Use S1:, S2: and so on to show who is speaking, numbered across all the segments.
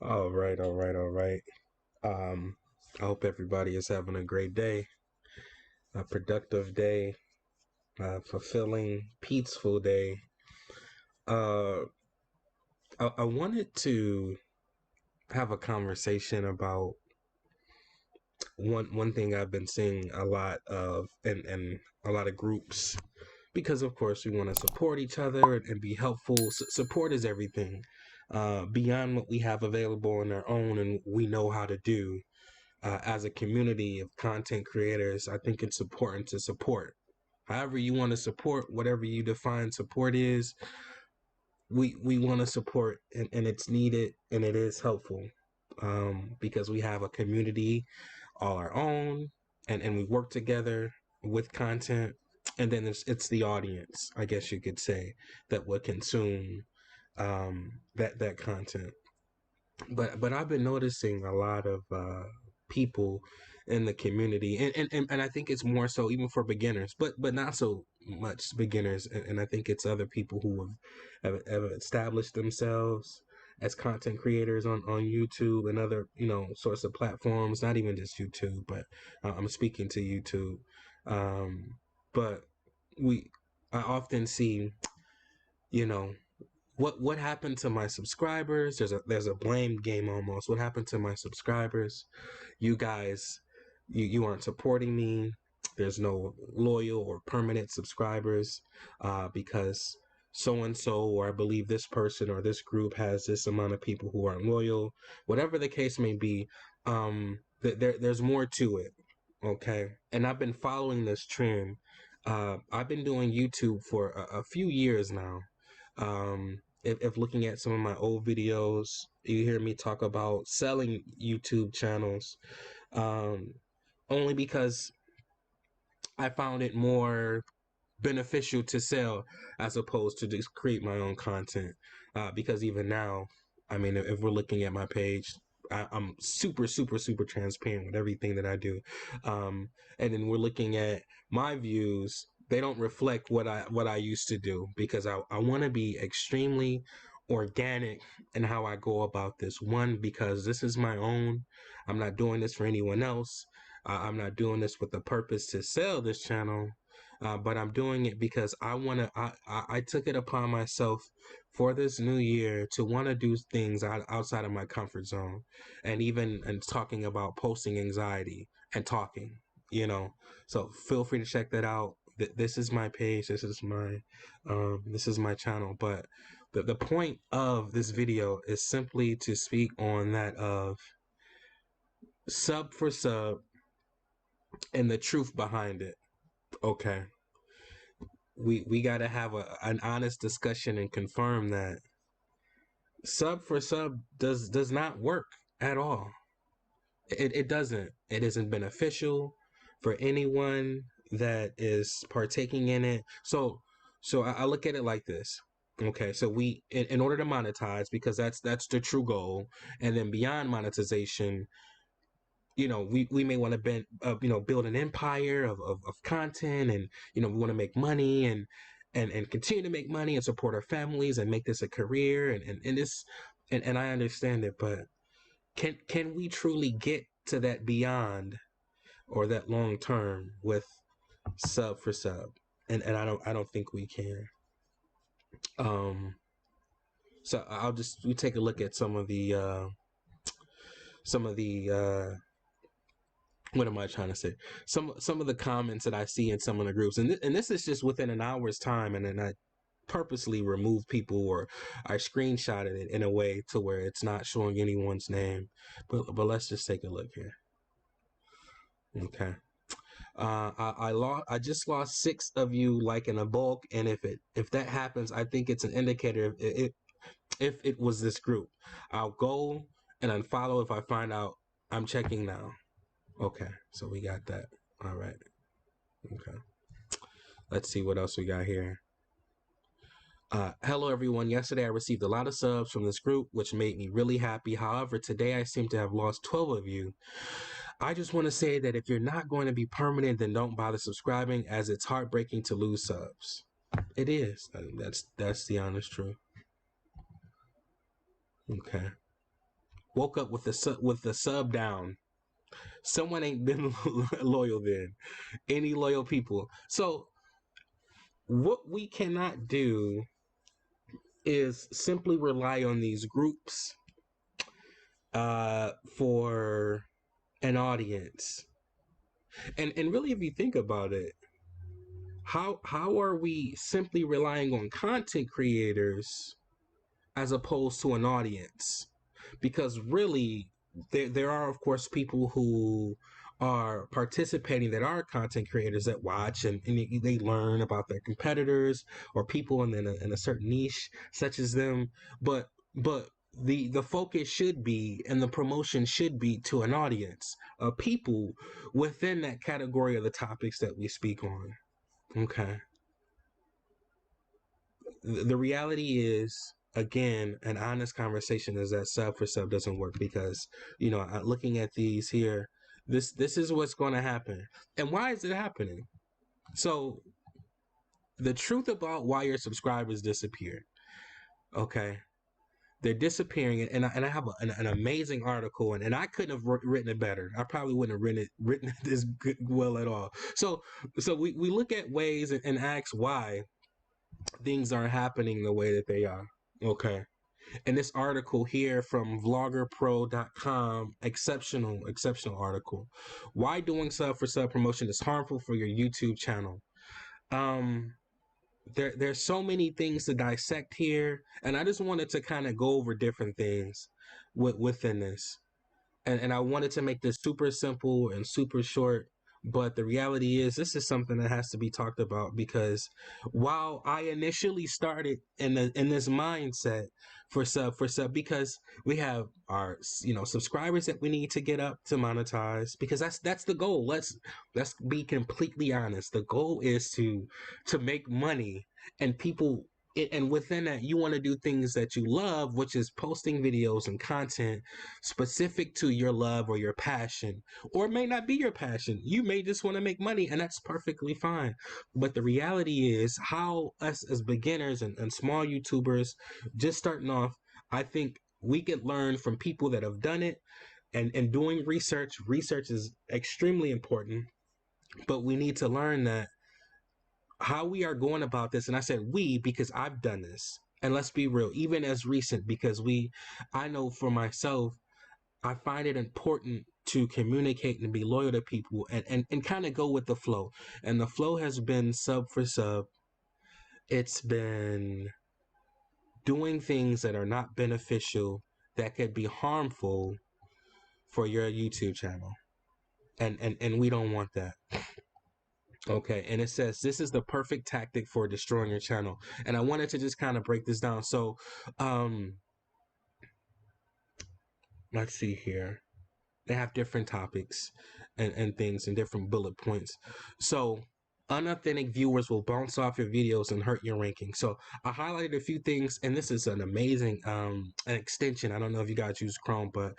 S1: All right, all right, all right. I hope everybody is having a great day, a productive day, a fulfilling, peaceful day. Uh, I wanted to have a conversation about one thing I've been seeing a lot of in a lot of groups because of course we want to support each other and be helpful. Support is everything. Beyond what we have available on our own and we know how to do. As a community of content creators, I think it's important to support. However you want to support, whatever you define support is, we want to support and it's needed and it is helpful because we have a community all our own and we work together with content. And then it's the audience, I guess you could say, that would consume that content. But I've been noticing a lot of people in the community, and I think it's more so even for beginners, but not so much beginners, and I think it's other people who have established themselves as content creators on YouTube and other sorts of platforms, not even just YouTube, but I'm speaking to YouTube. But we I often see you know what happened to my subscribers. There's a blame game almost. What happened to my subscribers? You guys, you aren't supporting me. There's no loyal or permanent subscribers because so and so, or I believe this person or this group has this amount of people who aren't loyal. Whatever the case may be, there's more to it. Okay, and I've been following this trend. I've been doing YouTube for a few years now. If looking at some of my old videos, you hear me talk about selling YouTube channels, um, only because I found it more beneficial to sell as opposed to just create my own content. Because even now, I mean, if we're looking at my page, I'm super, super, super transparent with everything that I do. And then we're looking at my views. They don't reflect what I used to do because I want to be extremely organic in how I go about this. One, because this is my own. I'm not doing this for anyone else. I'm not doing this with the purpose to sell this channel, but I'm doing it because I want to. I took it upon myself for this new year to want to do things outside of my comfort zone, and even and talking about posting anxiety and talking. So feel free to check that out. This is my page. This is my channel. But the point of this video is simply to speak on that of Sub4Sub and the truth behind it. Okay. We got to have an honest discussion and confirm that Sub4Sub does not work at all. It doesn't. It isn't beneficial for anyone that is partaking in it. So I look at it like this. Okay, so we in order to monetize, because that's the true goal, and then beyond monetization, we may want to build an empire of content, and we want to make money and continue to make money and support our families and make this a career and this and I understand it, but can we truly get to that beyond or that long term with Sub4Sub? And I don't think we can. So we take a look at some of the what am I trying to say? Some of the comments that I see in some of the groups, and this is just within an hour's time, and then I purposely remove people, or I screenshotted it in a way to where it's not showing anyone's name. But let's just take a look here. Okay. I just lost 6 of you like in a bulk, and if that happens, I think it's an indicator if it was this group. I'll go and unfollow if I find out. I'm checking now. Okay, so we got that. All right. Okay. Let's see what else we got here. Hello, everyone. Yesterday, I received a lot of subs from this group, which made me really happy. However, today I seem to have lost 12 of you. I just want to say that if you're not going to be permanent, then don't bother subscribing, as it's heartbreaking to lose subs. It is. That's the honest truth. Okay. woke up with the sub down. Someone ain't been loyal then. Any loyal people. So what we cannot do is simply rely on these groups for an audience. And really, if you think about it, how are we simply relying on content creators as opposed to an audience? Because really, there are of course people who are participating that are content creators that watch and they learn about their competitors or people in a certain niche such as them. But the focus should be and the promotion should be to an audience of people within that category of the topics that we speak on. Okay. The reality is, again, an honest conversation is that Sub4Sub doesn't work because, looking at these here, this is what's going to happen. And why is it happening? So the truth about why your subscribers disappear, okay? They're disappearing, and I have an amazing article, and I couldn't have written it better. I probably wouldn't have written it this well at all. So we look at ways and ask why things are happening the way that they are. Okay. And this article here from vloggerpro.com, exceptional article. Why doing Sub4Sub promotion is harmful for your YouTube channel. There's so many things to dissect here, and I just wanted to kind of go over different things within this. And I wanted to make this super simple and super short, but the reality is this is something that has to be talked about because while I initially started in this mindset for Sub4Sub because we have our subscribers that we need to get up to monetize because that's the goal. Let's be completely honest. The goal is to make money and people. And within that, you want to do things that you love, which is posting videos and content specific to your love or your passion, or it may not be your passion. You may just want to make money, and that's perfectly fine. But the reality is, how us as beginners and small YouTubers just starting off, I think we can learn from people that have done it and doing research. Research is extremely important, but we need to learn that how we are going about this. And I said we because I've done this. And let's be real, even as recent, because I know for myself, I find it important to communicate and be loyal to people and kind of go with the flow. And the flow has been Sub4Sub. It's been doing things that are not beneficial, that could be harmful for your YouTube channel. And we don't want that. Okay, and it says this is the perfect tactic for destroying your channel. And I wanted to just kind of break this down. So let's see here. They have different topics and things and different bullet points. So unauthentic viewers will bounce off your videos and hurt your ranking. So I highlighted a few things, and this is an amazing an extension. I don't know if you guys use Chrome, but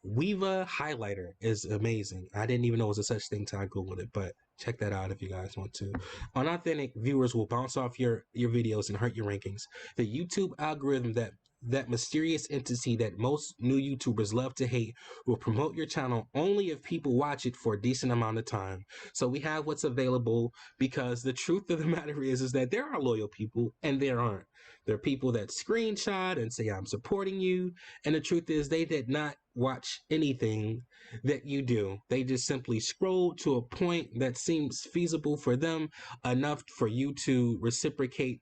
S1: Weeva Highlighter is amazing. I didn't even know it was a such thing till I Googled it, but check that out if you guys want to. Unauthentic viewers will bounce off your videos and hurt your rankings. The YouTube algorithm, that mysterious entity that most new YouTubers love to hate, will promote your channel only if people watch it for a decent amount of time. So we have what's available, because the truth of the matter is that there are loyal people and there aren't. There are people that screenshot and say, I'm supporting you. And the truth is they did not watch anything that you do. They just simply scroll to a point that seems feasible for them, enough for you to reciprocate,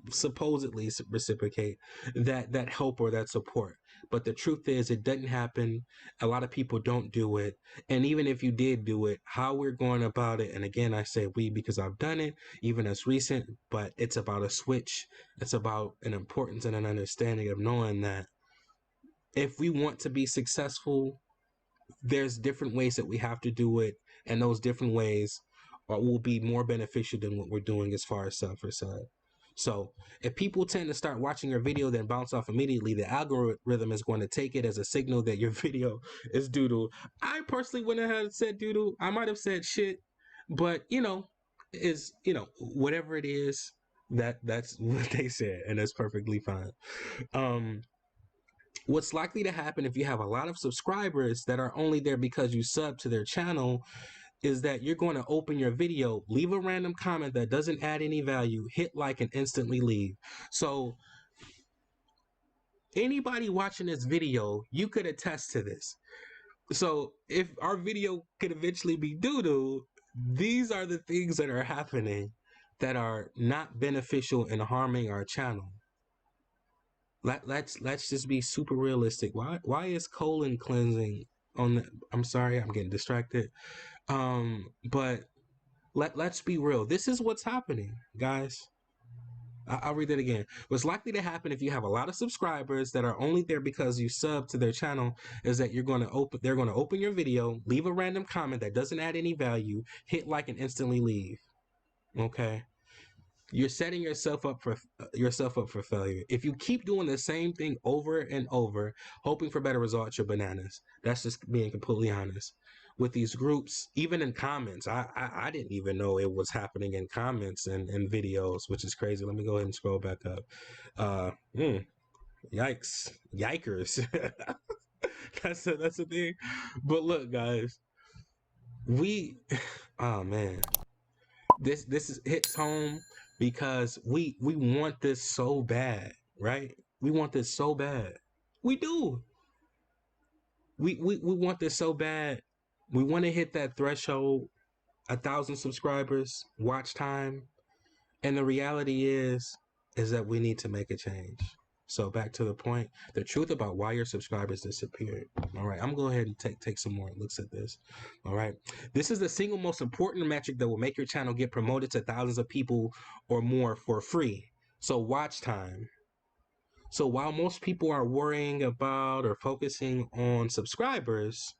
S1: supposedly reciprocate that help or that support. But the truth is it doesn't happen. A lot of people don't do it. And even if you did do it, how we're going about it, and again I say we because I've done it even as recent, but it's about a switch. It's about an importance and an understanding of knowing that if we want to be successful, there's different ways that we have to do it, and those different ways will be more beneficial than what we're doing as far as Sub4Sub. So if people tend to start watching your video then bounce off immediately, the algorithm is going to take it as a signal that your video is doodle. I personally wouldn't have said doodle. I might have said shit, but whatever it is, that's what they said, and that's perfectly fine. What's likely to happen if you have a lot of subscribers that are only there because you sub to their channel is that you're going to open your video, leave a random comment that doesn't add any value, hit like, and instantly leave. So anybody watching this video, you could attest to this. So if our video could eventually be doo-doo, these are the things that are happening that are not beneficial and harming our channel. Let's just be super realistic. Why is colon cleansing on the, I'm sorry, I'm getting distracted. But let's be real. This is what's happening, guys. I'll read it again. What's likely to happen if you have a lot of subscribers that are only there because you sub to their channel is that they're going to open your video, leave a random comment that doesn't add any value, hit like, and instantly leave. Okay? You're setting yourself up for failure. If you keep doing the same thing over and over, hoping for better results, you're bananas. That's just being completely honest. With these groups, even in comments, I didn't even know it was happening in comments and videos, which is crazy. Let me go ahead and scroll back up. Yikes, yikers. That's the thing. But look, guys, oh man, this hits home because we want this so bad, right? We want this so bad. We do. We want this so bad. We want to hit that threshold, 1,000 subscribers, watch time, and the reality is that we need to make a change. So back to the point, the truth about why your subscribers disappeared. All right, I'm going to go ahead and take some more looks at this. All right, this is the single most important metric that will make your channel get promoted to thousands of people or more for free. So watch time. So while most people are worrying about or focusing on subscribers,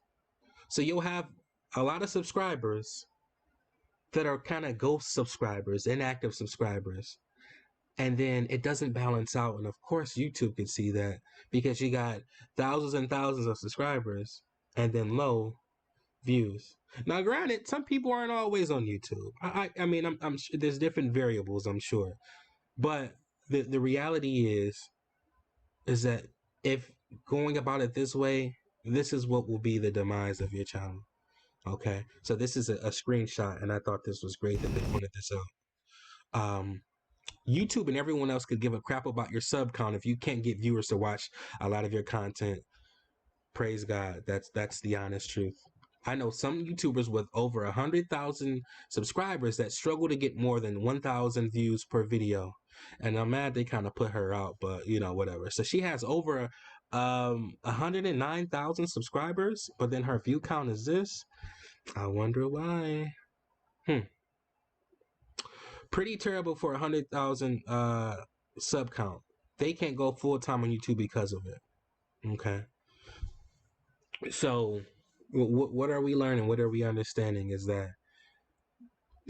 S1: so you'll have a lot of subscribers that are kind of ghost subscribers, inactive subscribers. And then it doesn't balance out. And of course, YouTube can see that because you got thousands and thousands of subscribers and then low views. Now, granted, some people aren't always on YouTube. I mean, I'm sure there's different variables, I'm sure. But the reality is that if going about it this way, this is what will be the demise of your channel. Okay, so this is a screenshot, and I thought this was great that they pointed this out. YouTube and everyone else could give a crap about your sub count if you can't get viewers to watch a lot of your content. Praise God. That's the honest truth. I know some YouTubers with over 100,000 subscribers that struggle to get more than 1,000 views per video. And I'm mad they kind of put her out, but you know, whatever. So she has over 109,000 subscribers, but then her view count is this. I wonder why. Pretty terrible for 100,000 sub count. They can't go full time on YouTube because of it. Okay. So, what are we learning? What are we understanding is that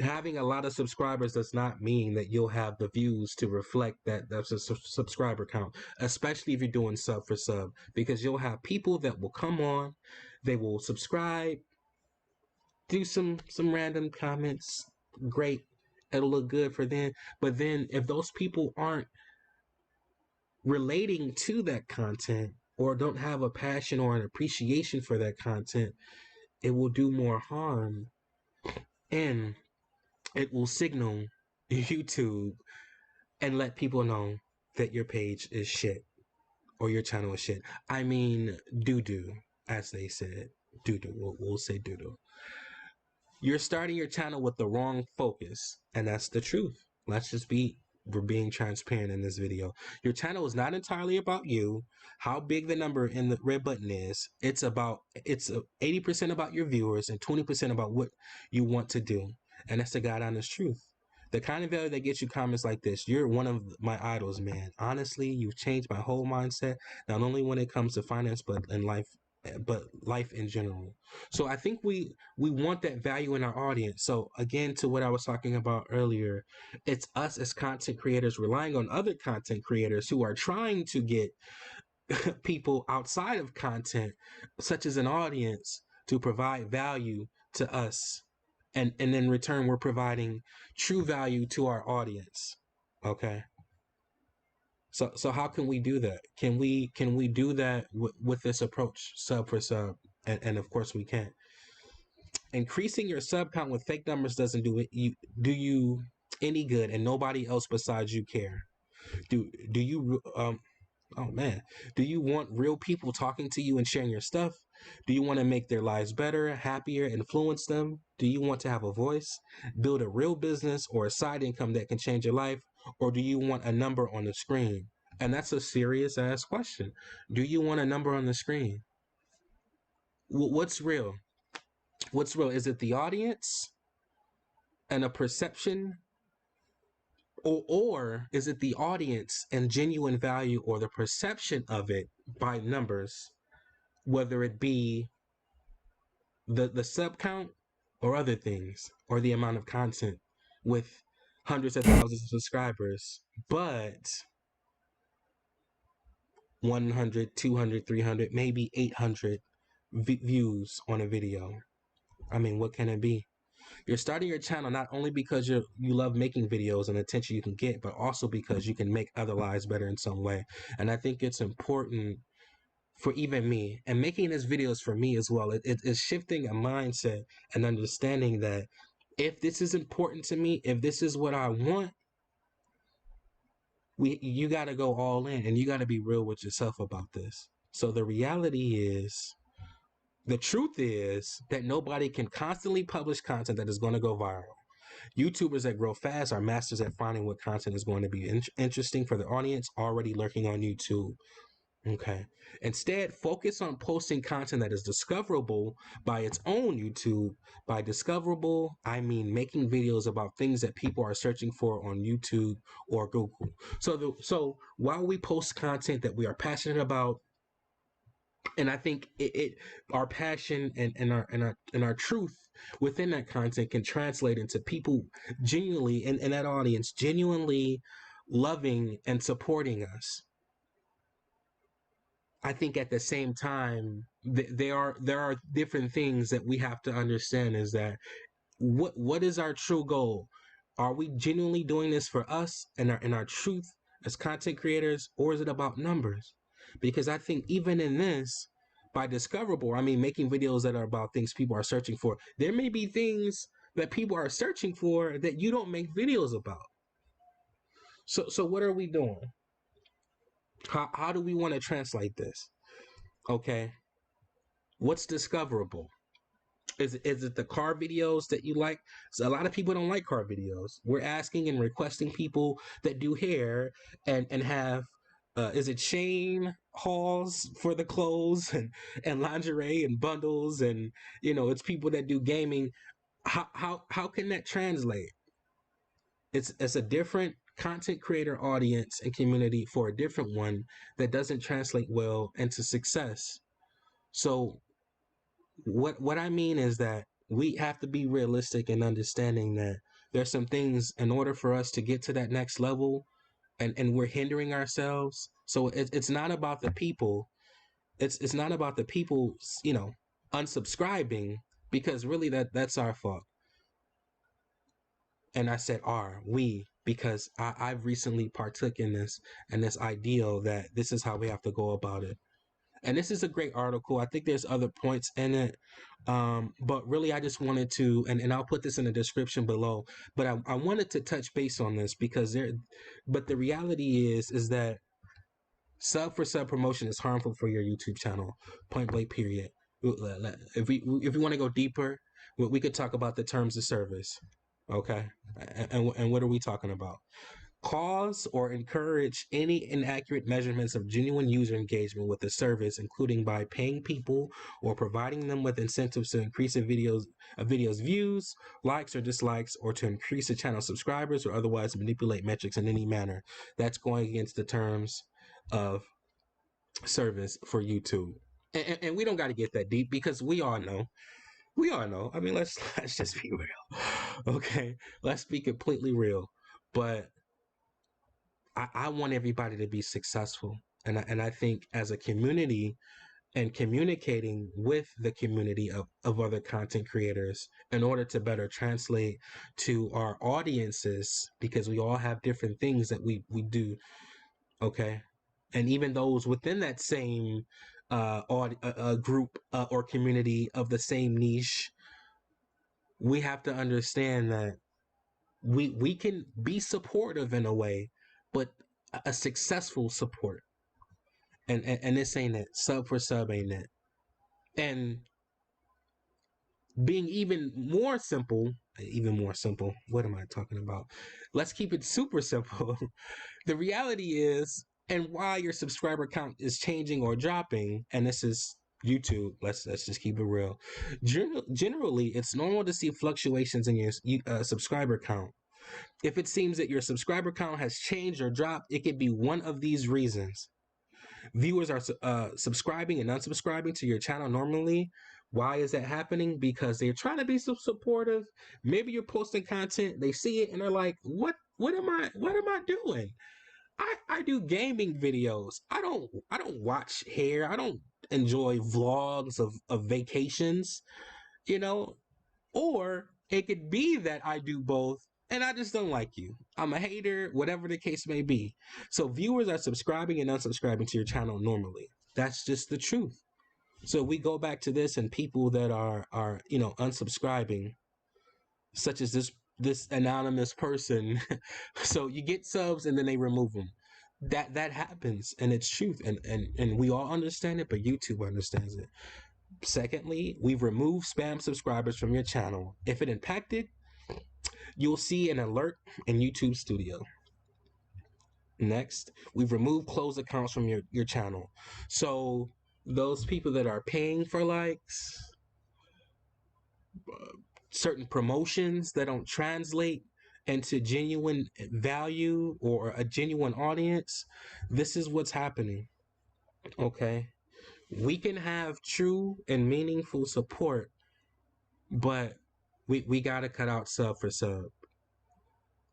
S1: having a lot of subscribers does not mean that you'll have the views to reflect that's a subscriber count, especially if you're doing sub for sub, because you'll have people that will come on, they will subscribe, do some random comments. Great. It'll look good for them. But then if those people aren't relating to that content or don't have a passion or an appreciation for that content, it will do more harm and it will signal YouTube and let people know that your page is shit or your channel is shit. I mean, doo-doo, as they said. Doo-doo. We'll say doo-doo. You're starting your channel with the wrong focus, and that's the truth. We're being transparent in this video. Your channel is not entirely about you, how big the number in the red button is. It's 80% about your viewers and 20% about what you want to do. And that's the God honest truth. The kind of value that gets you comments like this, you're one of my idols, man. Honestly, you've changed my whole mindset, not only when it comes to finance, but life in general. So I think we want that value in our audience. So again, to what I was talking about earlier, it's us as content creators relying on other content creators who are trying to get people outside of content, such as an audience, to provide value to us. And in return, we're providing true value to our audience. Okay. So how can we do that? Can we do that with this approach, Sub4Sub? And of course we can. Increasing your sub count with fake numbers doesn't do you any good, and nobody else besides you care. Do you oh man, do you want real people talking to you and sharing your stuff? Do you want to make their lives better, happier, influence them? Do you want to have a voice, build a real business or a side income that can change your life? Or do you want a number on the screen? And that's a serious ass question. Do you want a number on the screen? What's real? What's real? Is it the audience and a perception? Or is it the audience and genuine value or the perception of it by numbers, whether it be the sub count or other things, or the amount of content with hundreds of thousands of subscribers, but 100, 200, 300, maybe 800 views on a video? I mean, what can it be? You're starting your channel not only because you love making videos and attention you can get, but also because you can make other lives better in some way. And I think it's important for even me, and making these videos for me as well. It is shifting a mindset and understanding that if this is important to me, if this is what I want, you got to go all in, and you got to be real with yourself about this. So the reality is, the truth is that nobody can constantly publish content that is going to go viral. YouTubers that grow fast are masters at finding what content is going to be interesting for the audience already lurking on YouTube. Okay. Instead, focus on posting content that is discoverable by its own YouTube. By discoverable, I mean making videos about things that people are searching for on YouTube or Google. So while we post content that we are passionate about, and I think our passion and our truth within that content can translate into people genuinely in that audience genuinely loving and supporting us. I think at the same time, there are different things that we have to understand. Is that what is our true goal? Are we genuinely doing this for us and our truth as content creators, or is it about numbers? Because I think even in this, by discoverable, I mean making videos that are about things people are searching for. There may be things that people are searching for that you don't make videos about. So what are we doing? How do we want to translate this? Okay. What's discoverable? Is it the car videos that you like? So a lot of people don't like car videos. We're asking and requesting people that do hair and have is it chain hauls for the clothes and lingerie and bundles, and it's people that do gaming. How can that translate? It's a different content creator audience and community for a different one that doesn't translate well into success. So what I mean is that we have to be realistic in understanding that there's some things in order for us to get to that next level, and we're hindering ourselves. So it's not about the people. It's not about the people, unsubscribing, because really that's our fault. And I said we, because I've recently partook in this and this ideal that this is how we have to go about it. And this is a great article. I think there's other points in it. But really, I just wanted to, and I'll put this in the description below, but I wanted to touch base on this because but the reality is that Sub4Sub promotion is harmful for your YouTube channel, point blank, period. If we want to go deeper, we could talk about the terms of service. Okay. And what are we talking about? Cause or encourage any inaccurate measurements of genuine user engagement with the service, including by paying people or providing them with incentives to increase a video's views, likes or dislikes, or to increase the channel subscribers, or otherwise manipulate metrics in any manner. That's going against the terms of service for YouTube. And we don't got to get that deep because we all know. We all know. I mean, let's just be real. Okay, let's be completely real. But I want everybody to be successful. And I think as a community and communicating with the community of other content creators in order to better translate to our audiences, because we all have different things that we do. Okay. And even those within that same group or community of the same niche, we have to understand that we can be supportive in a way, but a successful support. And this ain't it. Sub4Sub ain't it. And being even more simple. What am I talking about? Let's keep it super simple. The reality is, and why your subscriber count is changing or dropping, and this is YouTube. Let's just keep it real. Generally, it's normal to see fluctuations in your subscriber count. If it seems that your subscriber count has changed or dropped, it could be one of these reasons. Viewers are subscribing and unsubscribing to your channel normally. Why is that happening? Because they're trying to be supportive. Maybe you're posting content, they see it and they're like, what am I doing? I do gaming videos. I don't watch hair. I don't enjoy vlogs of vacations, you know? Or it could be that I do both and I just don't like you. I'm a hater, whatever the case may be. So viewers are subscribing and unsubscribing to your channel normally. That's just the truth. So we go back to this, and people that are unsubscribing, such as this anonymous person. So you get subs and then they remove them. That happens, and it's truth, and we all understand it, but YouTube understands it. Secondly, we've removed spam subscribers from your channel. If it impacted, you'll see an alert in YouTube Studio. Next, we've removed closed accounts from your channel. So those people that are paying for likes, certain promotions that don't translate into genuine value or a genuine audience, this is what's happening. Okay. We can have true and meaningful support, but we got to cut out Sub4Sub.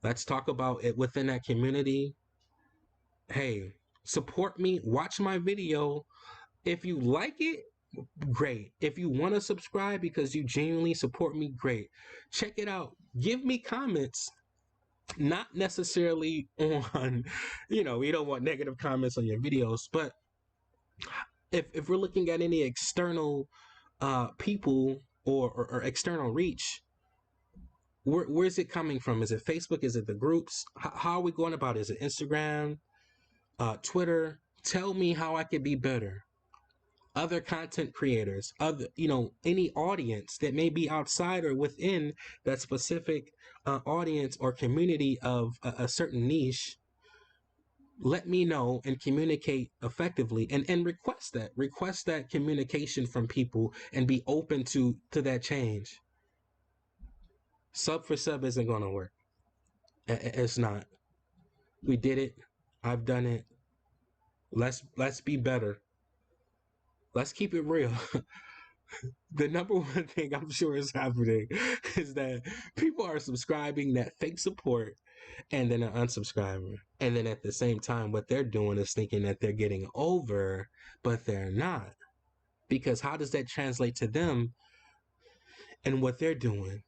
S1: Let's talk about it within that community. Hey, support me, watch my video. If you like it, great. If you want to subscribe because you genuinely support me, great. Check it out. Give me comments. Not necessarily on, we don't want negative comments on your videos, but if we're looking at any external people or external reach, where's it coming from? Is it Facebook? Is it the groups? How are we going about it? Is it Instagram, Twitter? Tell me how I could be better. Other content creators, any audience that may be outside or within that specific audience or community of a certain niche, let me know and communicate effectively, and request that communication from people and be open to that change. Sub4Sub isn't going to work. It's not. We did it. I've done it. Let's be better. Let's keep it real. The number one thing I'm sure is happening is that people are subscribing that fake support and then are unsubscribing. And then at the same time, what they're doing is thinking that they're getting over, but they're not. Because how does that translate to them and what they're doing?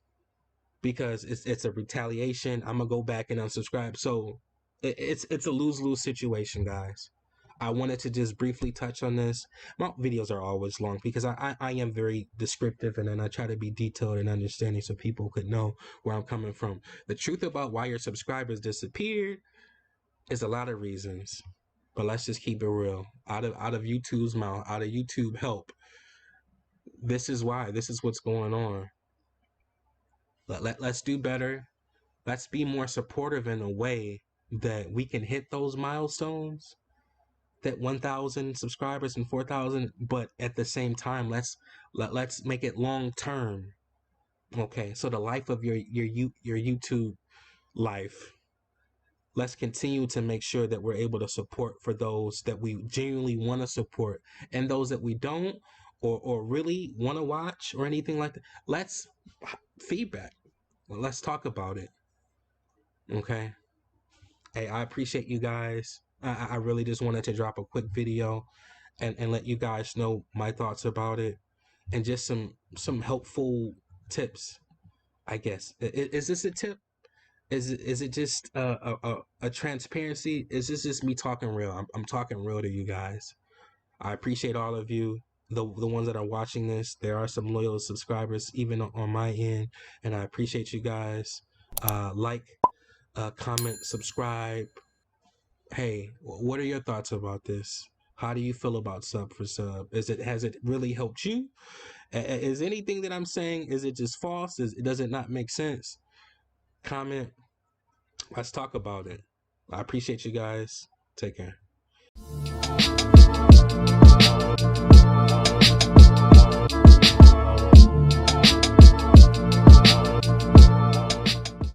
S1: Because it's a retaliation. I'm gonna go back and unsubscribe. So it's a lose-lose situation, guys. I wanted to just briefly touch on this. My videos are always long because I am very descriptive, and then I try to be detailed and understanding so people could know where I'm coming from. The truth about why your subscribers disappeared is a lot of reasons, but let's just keep it real. Out of YouTube's mouth, out of YouTube help, this is why. This is what's going on. Let's do better. Let's be more supportive in a way that we can hit those milestones, that 1,000 subscribers and 4,000, but at the same time, let's make it long term. Okay, so the life of your YouTube life, let's continue to make sure that we're able to support for those that we genuinely want to support, and those that we don't or really want to watch or anything like that. Let's feedback. Let's talk about it. Okay. Hey, I appreciate you guys. I really just wanted to drop a quick video and let you guys know my thoughts about it, and just some helpful tips, I guess. Is this a tip? Is it just a transparency? Is this just me talking real? I'm talking real to you guys. I appreciate all of you, the ones that are watching this. There are some loyal subscribers even on my end, and I appreciate you guys. Like, comment, subscribe. Hey, what are your thoughts about this? How do you feel about Sub4Sub? Has it really helped you? Is anything that I'm saying, is it just false? Does it not make sense? Comment. Let's talk about it. I appreciate you guys. Take care.